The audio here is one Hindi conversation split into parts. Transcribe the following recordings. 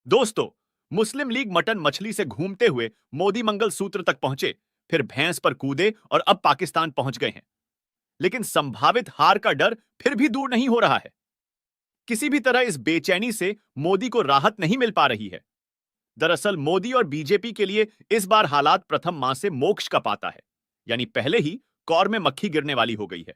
दोस्तों, मुस्लिम लीग मटन मछली से घूमते हुए मोदी मंगल सूत्र तक पहुंचे, फिर भैंस पर कूदे और अब पाकिस्तान पहुंच गए हैं। लेकिन संभावित हार का डर फिर भी दूर नहीं हो रहा है। किसी भी तरह इस बेचैनी से मोदी को राहत नहीं मिल पा रही है। दरअसल मोदी और बीजेपी के लिए इस बार हालात प्रथम माह से मोक्ष का पाता है, यानी पहले ही कौर में मक्खी गिरने वाली हो गई है।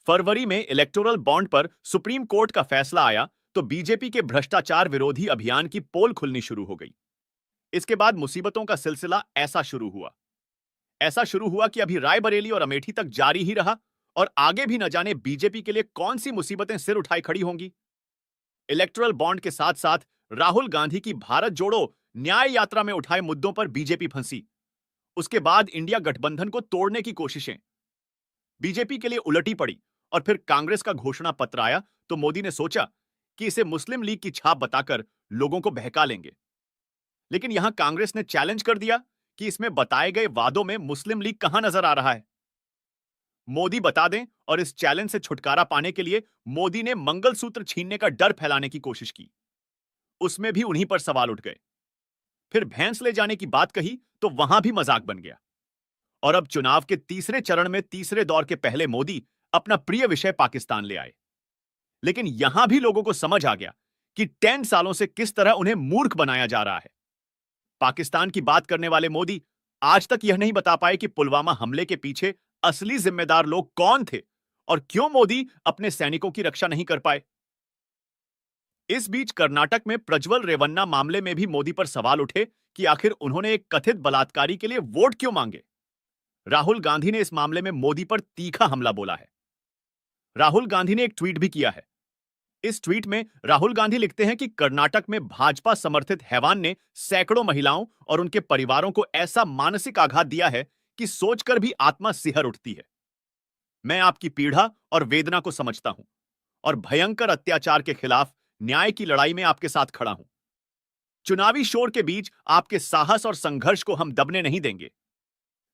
फरवरी में इलेक्टोरल बॉन्ड पर सुप्रीम कोर्ट का फैसला आया तो बीजेपी के भ्रष्टाचार विरोधी अभियान की पोल खुलनी शुरू हो गई। इसके बाद मुसीबतों का सिलसिला ऐसा शुरू हुआ कि अभी रायबरेली और अमेठी तक जारी ही रहा और आगे भी न जाने बीजेपी के लिए कौन सी मुसीबतें सिर उठाए खड़ी होंगी। इलेक्टोरल बॉन्ड के साथ साथ राहुल गांधी की भारत जोड़ो न्याय यात्रा में उठाए मुद्दों पर बीजेपी फंसी। उसके बाद इंडिया गठबंधन को तोड़ने की कोशिशें बीजेपी के लिए उलटी पड़ी और फिर कांग्रेस का घोषणा पत्र आया तो मोदी ने सोचा कि इसे मुस्लिम लीग की छाप बताकर लोगों को बहका लेंगे। लेकिन यहां कांग्रेस ने चैलेंज कर दिया कि इसमें बताए गए वादों में मुस्लिम लीग कहां नजर आ रहा है। मोदी बता दें और इस चैलेंज से छुटकारा पाने के लिए मोदी ने मंगलसूत्र छीनने का डर फैलाने की कोशिश की। उसमें भी उन्हीं पर सवाल उठ गए। फिर भैंस ले जाने की बात कही तो वहां भी मजाक बन गया। और अब चुनाव के तीसरे चरण में तीसरे दौर के पहले मोदी अपना प्रिय विषय पाकिस्तान ले आए। लेकिन यहां भी लोगों को समझ आ गया कि 10 सालों से किस तरह उन्हें मूर्ख बनाया जा रहा है। पाकिस्तान की बात करने वाले मोदी आज तक यह नहीं बता पाए कि पुलवामा हमले के पीछे असली जिम्मेदार लोग कौन थे और क्यों मोदी अपने सैनिकों की रक्षा नहीं कर पाए। इस बीच कर्नाटक में प्रज्वल रेवन्ना मामले में भी मोदी पर सवाल उठे कि आखिर उन्होंने एक कथित बलात्कारी के लिए वोट क्यों मांगे। राहुल गांधी ने इस मामले में मोदी पर तीखा हमला बोला है। राहुल गांधी ने एक ट्वीट भी किया है। इस ट्वीट में राहुल गांधी लिखते हैं कि कर्नाटक में भाजपा समर्थित हैवान ने सैकड़ों महिलाओं और उनके परिवारों को ऐसा मानसिक आघात दिया है कि सोचकर भी आत्मा सिहर उठती है। मैं आपकी पीड़ा और वेदना को समझता हूं और भयंकर अत्याचार के खिलाफ न्याय की लड़ाई में आपके साथ खड़ा हूं। चुनावी शोर के बीच आपके साहस और संघर्ष को हम दबने नहीं देंगे।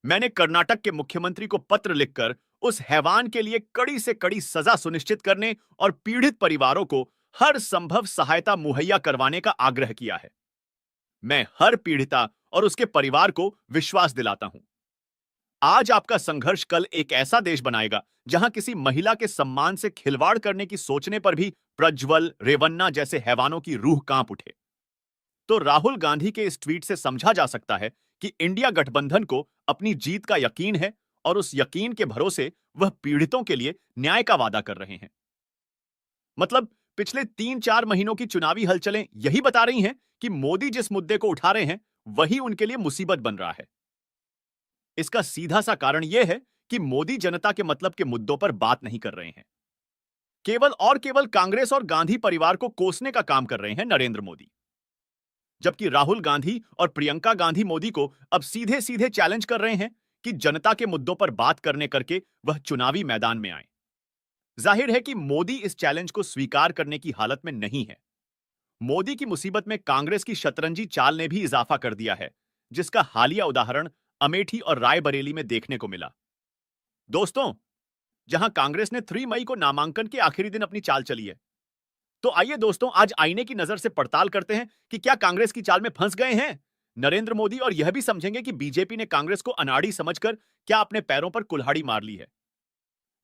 मैंने कर्नाटक के मुख्यमंत्री को पत्र लिखकर उस हैवान के लिए कड़ी से कड़ी सजा सुनिश्चित करने और पीड़ित परिवारों को हर संभव सहायता मुहैया करवाने का आग्रह किया है। मैं हर पीड़िता और उसके परिवार को विश्वास दिलाता हूं, आज आपका संघर्ष कल एक ऐसा देश बनाएगा जहां किसी महिला के सम्मान से खिलवाड़ करने की सोचने पर भी प्रज्वल रेवन्ना जैसे हैवानों की रूह कांप उठे। तो राहुल गांधी के इस ट्वीट से समझा जा सकता है कि इंडिया गठबंधन को अपनी जीत का यकीन है और उस यकीन के भरोसे वह पीड़ितों के लिए न्याय का वादा कर रहे हैं। मतलब पिछले 3-4 महीनों की चुनावी हलचलें यही बता रही हैं कि मोदी जिस मुद्दे को उठा रहे हैं वही उनके लिए मुसीबत बन रहा है। इसका सीधा सा कारण यह है कि मोदी जनता के मतलब के मुद्दों पर बात नहीं कर रहे हैं। केवल कांग्रेस और गांधी परिवार को कोसने का काम कर रहे हैं नरेंद्र मोदी। जबकि राहुल गांधी और प्रियंका गांधी मोदी को अब सीधे सीधे चैलेंज कर रहे हैं कि जनता के मुद्दों पर बात करने करके वह चुनावी मैदान में आए। जाहिर है कि मोदी इस चैलेंज को स्वीकार करने की हालत में नहीं है। मोदी की मुसीबत में कांग्रेस की शतरंजी चाल ने भी इजाफा कर दिया है, जिसका हालिया उदाहरण अमेठी और रायबरेली में देखने को मिला। दोस्तों, जहां कांग्रेस ने 3 मई को नामांकन के आखिरी दिन अपनी चाल चली है, तो आइए दोस्तों आज आईने की नजर से पड़ताल करते हैं कि क्या कांग्रेस की चाल में फंस गए हैं नरेंद्र मोदी, और यह भी समझेंगे कि बीजेपी ने कांग्रेस को अनाड़ी समझकर क्या अपने पैरों पर कुल्हाड़ी मार ली है।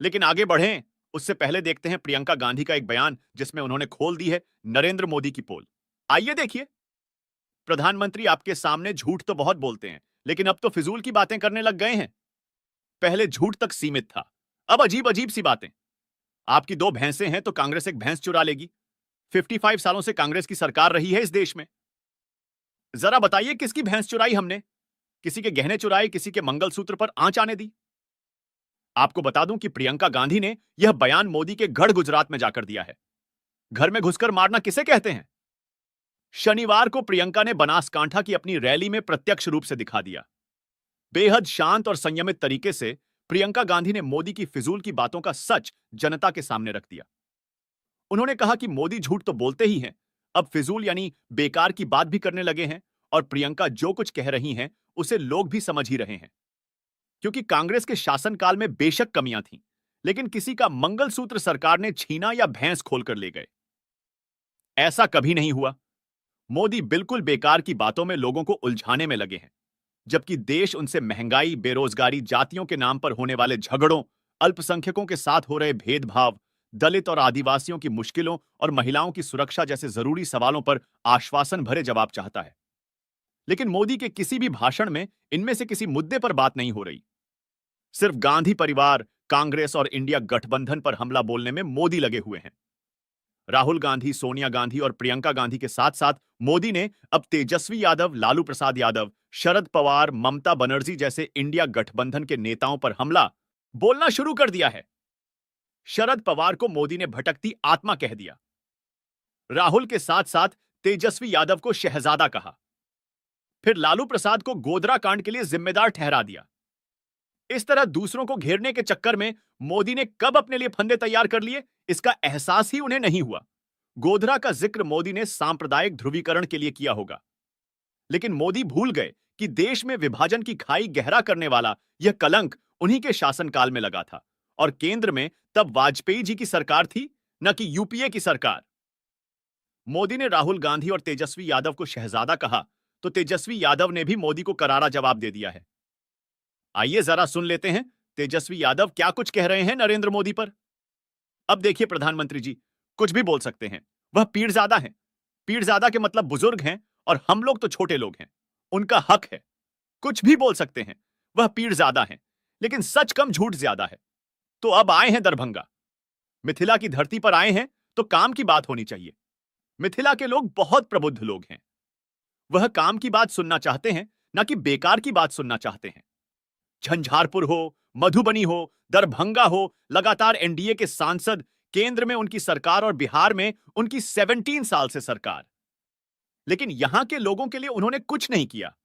लेकिन आगे बढ़ें उससे पहले देखते हैं प्रियंका गांधी का एक बयान जिसमें उन्होंने खोल दी है नरेंद्र मोदी की पोल। आइए देखिए। प्रधानमंत्री आपके सामने झूठ तो बहुत बोलते हैं, लेकिन अब तो फिजूल की बातें करने लग गए हैं। पहले झूठ तक सीमित था, अब अजीब अजीब सी बातें। आपकी 2 भैंसें हैं तो कांग्रेस एक भैंस चुरा लेगी। 55 सालों से कांग्रेस की सरकार रही है इस देश में। जरा बताइए किसकी भैंस चुराई हमने? किसी के गहने चुराए, किसी के मंगलसूत्र पर आंच आने दी? आपको बता दूं कि प्रियंका गांधी ने यह बयान मोदी के गढ़ गुजरात में जाकर दिया है। घर में घुसकर मारना किसे कहते हैं? शनिवार को प्रियंका ने बनासकांठा की अपनी रैली में प्रत्यक्ष रूप से दिखा दिया। बेहद शांत और संयमित तरीके से प्रियंका गांधी ने मोदी की फिजूल की बातों का सच जनता के सामने रख दिया। उन्होंने कहा कि मोदी झूठ तो बोलते ही हैं, अब फिजूल यानी बेकार की बात भी करने लगे हैं और प्रियंका जो कुछ कह रही हैं उसे लोग भी समझ ही रहे हैं। क्योंकि कांग्रेस के शासनकाल में बेशक कमियां थीं, लेकिन किसी का मंगलसूत्र सरकार ने छीना या भैंस खोलकर ले गए, ऐसा कभी नहीं हुआ। मोदी बिल्कुल बेकार की बातों में लोगों को उलझाने में लगे हैं, जबकि देश उनसे महंगाई, बेरोजगारी, जातियों के नाम पर होने वाले झगड़ों, अल्पसंख्यकों के साथ हो रहे भेदभाव, दलित और आदिवासियों की मुश्किलों और महिलाओं की सुरक्षा जैसे जरूरी सवालों पर आश्वासन भरे जवाब चाहता है। लेकिन मोदी के किसी भी भाषण में इनमें से किसी मुद्दे पर बात नहीं हो रही। सिर्फ गांधी परिवार, कांग्रेस और इंडिया गठबंधन पर हमला बोलने में मोदी लगे हुए हैं। राहुल गांधी, सोनिया गांधी और प्रियंका गांधी के साथ साथ मोदी ने अब तेजस्वी यादव, लालू प्रसाद यादव, शरद पवार, ममता बनर्जी जैसे इंडिया गठबंधन के नेताओं पर हमला बोलना शुरू कर दिया है। शरद पवार को मोदी ने भटकती आत्मा कह दिया। राहुल के साथ साथ तेजस्वी यादव को शहजादा कहा। फिर लालू प्रसाद को गोधरा कांड के लिए जिम्मेदार ठहरा दिया। इस तरह दूसरों को घेरने के चक्कर में मोदी ने कब अपने लिए फंदे तैयार कर लिए, इसका एहसास ही उन्हें नहीं हुआ। गोधरा का जिक्र मोदी ने सांप्रदायिक ध्रुवीकरण के लिए किया होगा, लेकिन मोदी भूल गए कि देश में विभाजन की खाई गहरा करने वाला यह कलंक उन्हीं के शासनकाल में लगा था, और केंद्र में तब वाजपेयी जी की सरकार थी, न कि यूपीए की सरकार। मोदी ने राहुल गांधी और तेजस्वी यादव को शहजादा कहा, तो तेजस्वी यादव ने भी मोदी को करारा जवाब दे दिया है। आइए जरा सुन लेते हैं तेजस्वी यादव क्या कुछ कह रहे हैं नरेंद्र मोदी पर। अब देखिए प्रधानमंत्री जी, कुछ भी बोल सकते हैं, वह पीरजादा हैं। पीरजादा के मतलब बुजुर्ग हैं, और हम लोग तो छोटे लोग हैं। उनका हक है, कुछ भी बोल सकते हैं, वह पीरजादा हैं। लेकिन सच कम झूठ ज्यादा है। तो अब आए हैं दरभंगा, मिथिला की धरती पर आए हैं, तो काम की बात होनी चाहिए। मिथिला के लोग बहुत प्रबुद्ध लोग हैं। वह काम की बात सुनना चाहते हैं, ना कि बेकार की बात सुनना चाहते हैं। झंझारपुर हो, मधुबनी हो, दरभंगा हो, लगातार एनडीए के सांसद, केंद्र में उनकी सरकार और बिहार में उनकी 17 साल से सरकार। लेकिन यहां के लोगों के लिए उन्होंने कुछ नहीं किया।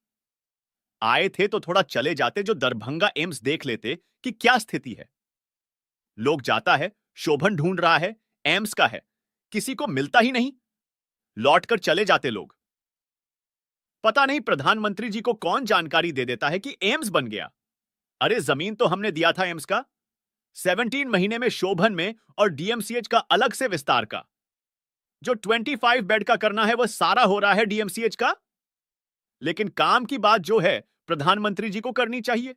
आए थे तो थोड़ा चले जाते, जो दरभंगा एम्स देख लेते कि क्या स्थिति है। लोग जाता है, शोभन ढूंढ रहा है, एम्स का है, किसी को मिलता ही नहीं, लौटकर चले जाते लोग। पता नहीं प्रधानमंत्री जी को कौन जानकारी दे देता है कि एम्स बन गया। अरे जमीन तो हमने दिया था एम्स का, 17 महीने में शोभन में और डीएमसीएच का अलग से विस्तार का। जो 25 बेड का करना है वह सारा हो रहा है डीएमसीएच का। लेकिन काम की बात जो है प्रधानमंत्री जी को करनी चाहिए।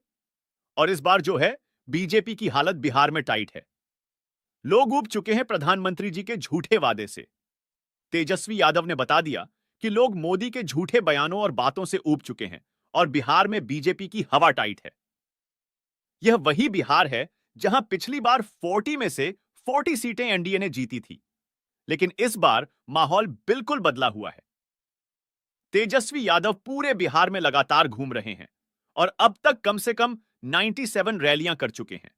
और इस बार जो है, बीजेपी की हालत बिहार में टाइट है। लोग ऊब चुके हैं प्रधानमंत्री जी के झूठे वादे से। तेजस्वी यादव ने बता दिया कि लोग मोदी के झूठे बयानों और बातों से ऊब चुके हैं, और बिहार में बीजेपी की हवा टाइट है। यह वही बिहार है जहां पिछली बार 40 में से 40 सीटें एनडीए ने जीती थी, लेकिन इस बार माहौल बिल्कुल बदला हुआ है। तेजस्वी यादव पूरे बिहार में लगातार घूम रहे हैं, और अब तक कम से कम 97 रैलियां कर चुके हैं।